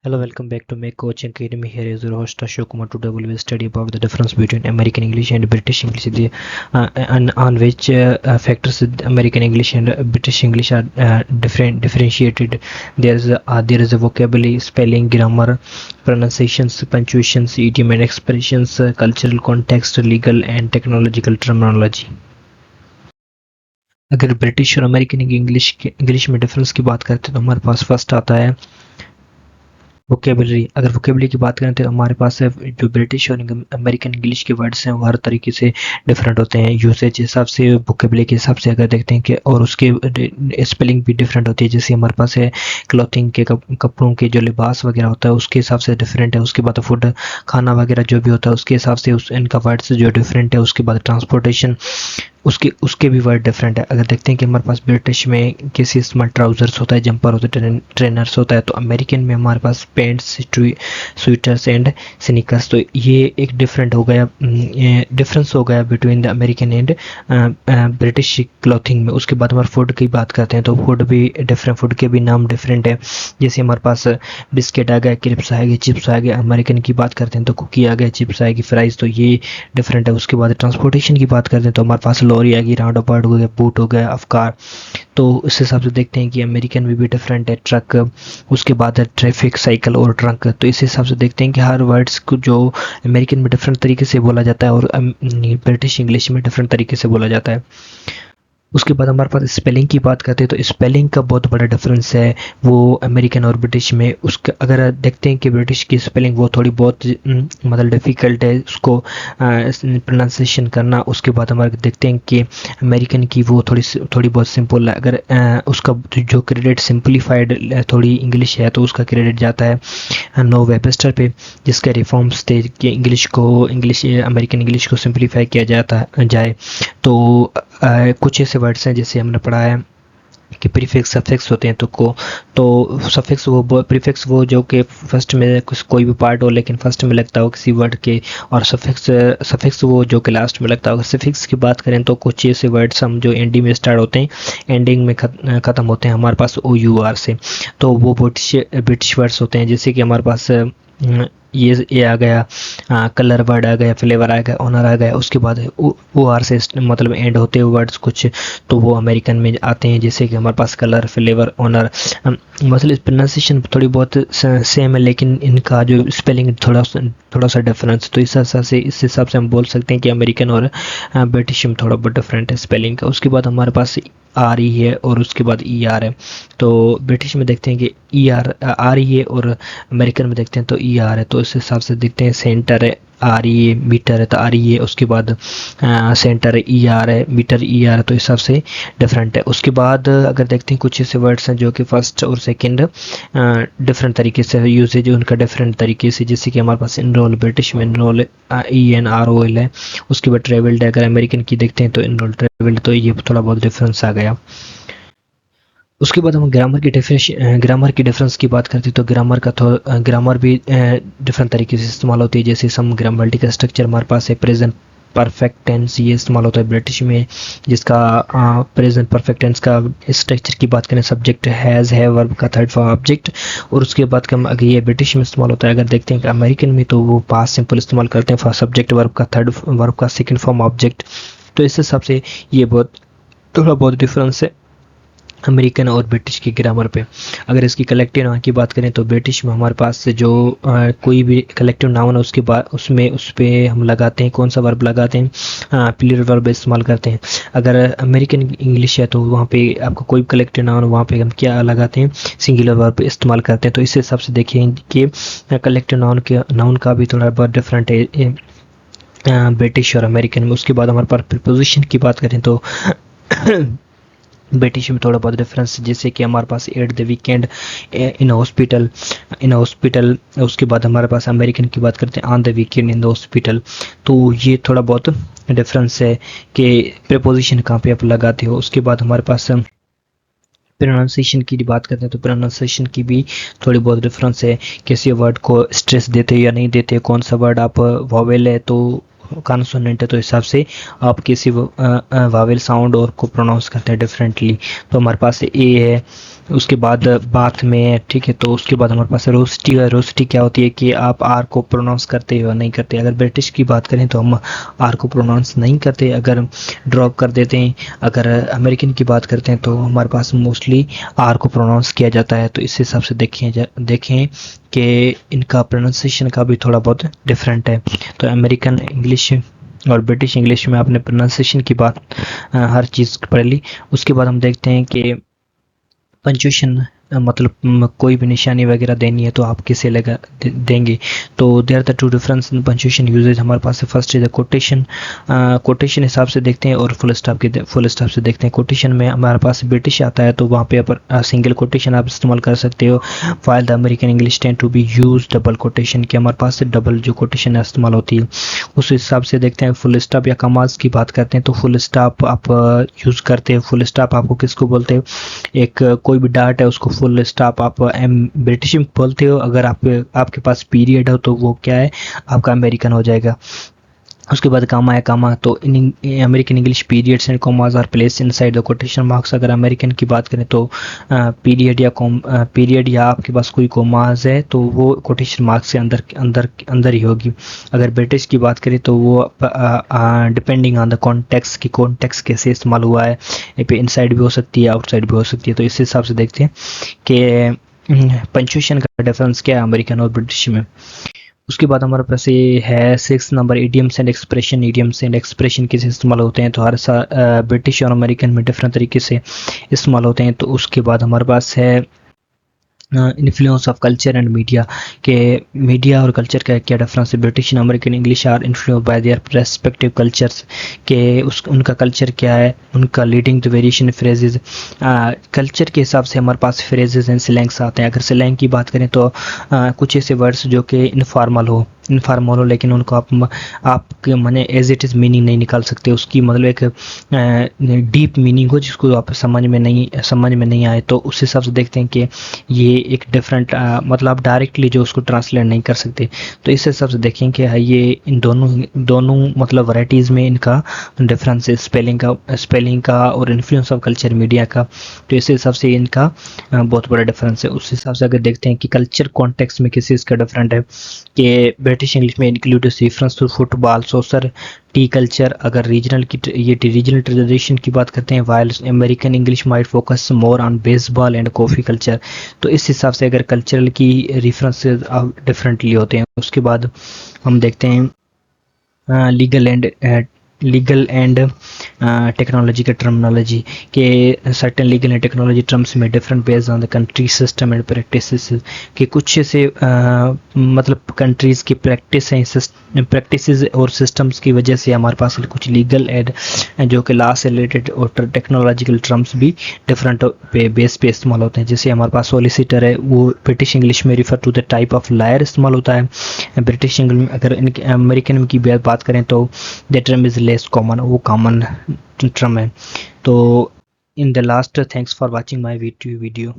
Hello, welcome back to my coaching academy. Here is your host Ashok Kumar. Today we will study about the difference between American English and British English, and on which factors American English and British English are differentiated. There is a vocabulary, spelling, grammar, pronunciations, punctuations, idiom and expressions, cultural context, legal and technological terminology. अगर British और American English में difference की बात करते हैं तो हमारे पास फर्स्ट आता है वोकेबलरी। अगर वोकेबलरी की बात करें तो हमारे पास है जो ब्रिटिश और अमेरिकन इंग्लिश के वर्ड्स हैं वो हर तरीके से डिफरेंट होते हैं। यूसेज के हिसाब से, वोकेबलरी के हिसाब से अगर देखते हैं कि और उसके स्पेलिंग भी डिफरेंट होती है। जैसे हमारे पास है क्लॉथिंग के कपड़ों के जो लिबास वगैरह होता है उसके हिसाब से डिफरेंट है। उसके बाद फूड, खाना वगैरह जो भी होता है उसके हिसाब से इनका वर्ड्स जो डिफरेंट है। उसके बाद ट्रांसपोर्टेशन, उसके भी वर्ड डिफरेंट है। अगर देखते हैं कि हमारे पास ब्रिटिश में किसी स्मार्ट ट्राउजर्स होता है, जंपर होता है, ट्रेनर्स होता है, तो अमेरिकन में हमारे पास पेंट्स, स्वेटर्स एंड स्नीकर्स। तो ये एक डिफरेंस हो गया between the American and British clothing में। उसके बाद हमारे फूड की बात करते हैं तो फूड भी डिफरेंट, फूड के भी नाम डिफरेंट है। जैसे हमारे पास बिस्किट आ गया, क्रिप्स आ गए, चिप्स आ गए। अमेरिकन की बात करते हैं तो कुकी आ गया, चिप्स आएगी, फ्राइज, तो ये डिफरेंट है। उसके बाद ट्रांसपोर्टेशन की बात करते हैं तो हमारे पास लॉरी आ गई, राउंड अबाउट हो गया, बूट हो गया, अफकार। तो इस हिसाब से देखते हैं कि अमेरिकन में भी डिफरेंट है। ट्रक, उसके बाद है ट्रैफिक, साइकिल और ट्रंक। तो इस हिसाब से देखते हैं कि हर वर्ड्स को जो अमेरिकन में डिफरेंट तरीके से बोला जाता है और ब्रिटिश इंग्लिश में डिफरेंट तरीके से बोला जाता है। उसके बाद हमारे पास स्पेलिंग की बात करते हैं तो स्पेलिंग का बहुत बड़ा डिफरेंस है वो अमेरिकन और ब्रिटिश में। उसका अगर देखते हैं कि ब्रिटिश की स्पेलिंग वो थोड़ी बहुत मतलब डिफ़िकल्ट है उसको प्रोनाउंसिएशन करना। उसके बाद हमारे देखते हैं कि अमेरिकन की वो थोड़ी बहुत सिंपल है। अगर उसका जो क्रेडिट सिंपलीफाइड थोड़ी इंग्लिश है तो उसका क्रेडिट जाता है नो वेबस्टर पे, जिसका रिफॉर्म्स थे कि अमेरिकन इंग्लिश को सिंपलीफाई किया जाए। तो कुछ ऐसे वर्ड्स हैं जैसे हमने पढ़ा है कि प्रीफिक्स, सफिक्स होते हैं। तो सफिक्स वो प्रीफिक्स वो जो कि फर्स्ट में कोई भी पार्ट हो लेकिन फर्स्ट में लगता हो किसी वर्ड के, और सफिक्स वो जो कि लास्ट में लगता हो। सफिक्स की बात करें तो कुछ ऐसे वर्ड्स हम जो एंडिंग में स्टार्ट होते हैं, एंडिंग में ख़त्म होते हैं हमारे पास OUR से, तो वो ब्रिटिश वर्ड्स होते हैं। जैसे कि हमारे पास ये आ गया, कलर वर्ड आ गया, फ्लेवर आ गया, ऑनर आ गया। उसके बाद OR से मतलब एंड होते हुए वर्ड्स कुछ तो वो अमेरिकन में आते हैं। जैसे कि हमारे पास कलर, फ्लेवर, ऑनर, मतलब प्रोनाउंसिएशन थोड़ी बहुत सेम है लेकिन इनका जो स्पेलिंग थोड़ा सा डिफरेंस। तो इस हिसाब से हम बोल सकते हैं कि अमेरिकन और ब्रिटिश में थोड़ा बहुत डिफरेंट है स्पेलिंग का। उसके बाद हमारे पास RE है और उसके बाद ER है। तो ब्रिटिश में देखते हैं कि RE है और अमेरिकन में देखते हैं तो ER है। तो इस हिसाब से देखते हैं सेंटर है RE, मीटर है तो RE है, उसके बाद सेंटर है ER है, मीटर ER है। तो इस हिसाब से डिफरेंट है। उसके बाद अगर देखते हैं कुछ ऐसे वर्ड्स हैं जो कि फर्स्ट और सेकंड डिफरेंट तरीके से यूजेज उनका डिफरेंट तरीके से। जैसे कि हमारे पास इनरोल, ब्रिटिश में इनरोल ENROL है। उसके बाद ट्रेवल्ड है, अगर अमेरिकन की देखते हैं तो इनरोल ट्रेवल्ड। तो ये थोड़ा बहुत डिफरेंस आ गया। उसके बाद हम ग्रामर की डिफरेंस की बात करते हैं तो ग्रामर भी डिफरेंट तरीके से इस्तेमाल होती है। जैसे सम ग्रामेटिकल का स्ट्रक्चर हमारे पास है प्रेजेंट परफेक्ट टेंस, ये इस्तेमाल होता है ब्रिटिश में, जिसका प्रेजेंट परफेक्ट टेंस का स्ट्रक्चर की बात करें सब्जेक्ट हैज़ है, वर्ब का थर्ड फॉर्म ऑब्जेक्ट। और उसके बाद अगर ये ब्रिटिश में इस्तेमाल होता है। अगर देखते हैं कि अमेरिकन में तो वो पास्ट सिंपल इस्तेमाल करते हैं, फर्स्ट सब्जेक्ट, वर्ब का थर्ड, वर्ब का सेकेंड फॉर्म ऑब्जेक्ट। तो इस हिसाब से ये थोड़ा बहुत डिफरेंस है अमेरिकन और ब्रिटिश की ग्रामर पे। अगर इसकी कलेक्टिव नाउन की बात करें तो ब्रिटिश में हमारे पास जो कोई भी कलेक्टिव नाउन है उसके बाद उस पर हम लगाते हैं कौन सा वर्ब लगाते हैं, प्लूरल वर्ब इस्तेमाल करते हैं। अगर अमेरिकन इंग्लिश है तो वहाँ पे आपको कोई कलेक्टिव नाउन, वहाँ पे हम क्या लगाते हैं, सिंगुलर वर्ब इस्तेमाल करते हैं। तो इस हिसाब से देखिए कि कलेक्टिव नाउन का भी थोड़ा बहुत डिफरेंट है ब्रिटिश और अमेरिकन में। उसके बाद हमारे पास प्रीपोजिशन की बात करें तो ब्रिटिश में थोड़ा बहुत डिफरेंस, जैसे कि हमारे पास at the weekend, in hospital. उसके बाद हमारे पास अमेरिकन की बात करते हैं on the weekend, in the hospital. तो ये थोड़ा बहुत डिफरेंस है कि प्रीपोजिशन कहाँ पे आप लगाते हो। उसके बाद हमारे पास प्रोनाउंसिएशन की बात करते हैं तो प्रोनाउंसिएशन की भी थोड़ी बहुत डिफरेंस है, किसी वर्ड को स्ट्रेस देते या नहीं देते, कौन सा वर्ड आप वॉवेल है तो कॉन्सोनेंट है तो इस हिसाब से आप किसी वावेल साउंड और को प्रोनाउंस करते हैं डिफरेंटली। तो हमारे पास ए है, उसके बाद बाथ में है, ठीक है। तो उसके बाद हमारे पास रोस्टी है। रोस्टी क्या होती है कि आप आर को प्रोनाउंस करते हो नहीं करते। अगर ब्रिटिश की बात करें तो हम आर को प्रोनाउंस नहीं करते, अगर ड्रॉप कर देते हैं। अगर अमेरिकन की बात करते हैं तो हमारे पास मोस्टली आर को प्रोनाउंस किया जाता है। तो इस हिसाब से देखें कि इनका प्रोनाउंसिएशन का भी थोड़ा बहुत डिफरेंट है। तो अमेरिकन इंग्लिश और ब्रिटिश इंग्लिश में आपने प्रोनाउंसिएशन की बात हर चीज़ पढ़ ली। उसके बाद हम देखते हैं कि पंचुएशन मतलब कोई भी निशानी वगैरह देनी है तो आप किसे लगा देंगे। तो there the two difference in punctuation usages. हमारे पास first is the quotation. Quotation हिसाब से देखते हैं और फुल स्टॉप से देखते हैं। कोटेशन में हमारे पास ब्रिटिश आता है तो वहाँ पे आप सिंगल कोटेशन आप इस्तेमाल कर सकते हो। While the American English tend to be use double quotation, कि हमारे पास डबल जो कोटेशन है इस्तेमाल होती है। उस हिसाब से देखते हैं। फुल स्टॉप या कमाज की बात करते हैं तो फुल स्टॉप आप यूज़ करते हो। फुल स्टॉप आपको किसको बोलते हो? एक कोई भी डार्ट है उसको फुल स्टॉप आप ब्रिटिश में बोलते हो। अगर आपके पास पीरियड हो तो वो क्या है, आपका अमेरिकन हो जाएगा। उसके बाद कामा है। कामा तो in American English periods and commas are place inside the quotation marks. अगर अमेरिकन की बात करें तो पीरियड या आपके पास कोई कॉमास है तो वो कोटेशन मार्क्स से अंदर ही होगी। अगर ब्रिटिश की बात करें तो वो डिपेंडिंग ऑन द कॉन्टेक्स्ट की कॉन्टेक्स्ट कैसे इस्तेमाल हुआ है, ये पे इनसाइड भी हो सकती है आउटसाइड भी हो सकती है। तो इस हिसाब से देखते हैं कि पंचुएशन का डिफरेंस क्या है अमेरिकन और ब्रिटिश में। उसके बाद हमारे पास ये है 6 number idioms and expression. Idioms and expression किसे इस्तेमाल होते हैं तो हर ब्रिटिश और अमेरिकन में डिफरेंट तरीके से इस्तेमाल होते हैं। तो उसके बाद हमारे पास है influence of culture and media, के मीडिया और कल्चर का क्या डिफरेंस है। British and American English are influenced by their respective cultures, के उनका कल्चर क्या है, उनका leading to variation phrases. Culture के हिसाब से हमारे पास फ्रेजेस एंड स्लैंग्स आते हैं। अगर स्लैंग की बात करें तो कुछ ऐसे वर्ड्स जो कि इनफॉर्मल हो लेकिन उनको आप माने एज इट इज़ मीनिंग नहीं निकाल सकते। उसकी मतलब एक डीप मीनिंग हो जिसको आप समझ में नहीं आए। तो उस हिसाब से देखते हैं कि ये एक डिफरेंट मतलब आप डायरेक्टली जो उसको ट्रांसलेट नहीं कर सकते। तो इस हिसाब से देखें कि ये इन दोनों मतलब वैरायटीज़ में इनका डिफरेंस है, स्पेलिंग का और इन्फ्लुएंस ऑफ कल्चर मीडिया का। तो इस हिसाब से इनका बहुत बड़ा डिफरेंस है। उस हिसाब से अगर देखते हैं कि कल्चर कॉन्टेक्स्ट में किस चीज़ का डिफरेंट है, कि ब्रिटिश इंग्लिश में include reference to football, soccer, tea culture. अगर रीजनल ट्रेडिशन की बात करते हैं, while American English might focus more on baseball and coffee culture. तो इस हिसाब से अगर कल्चरल की रेफरेंसेस डिफरेंटली होते हैं। उसके बाद हम देखते हैं लीगल एंड टेक्नोलॉजी का टर्मिनोलॉजी, के certain legal and technology terms में different based on the country system and practices, के कुछ से मतलब कंट्रीज़ की प्रैक्टिसेस और सिस्टम्स की वजह से हमारे पास कुछ लीगल एंड जो कि लॉ से रिलेटेड और टेक्नोलॉजिकल टर्म्स भी डिफरेंट बेस पे इस्तेमाल होते हैं। जैसे हमारे पास सॉलिसिटर है, वो ब्रिटिश इंग्लिश में refer to the type of lawyer इस्तेमाल होता है। ब्रिटिश इंग्लिश में अगर इनके अमेरिकन की बात करें तो the term is less common, वो कॉमन टर्म है। तो in the last, thanks for watching my video.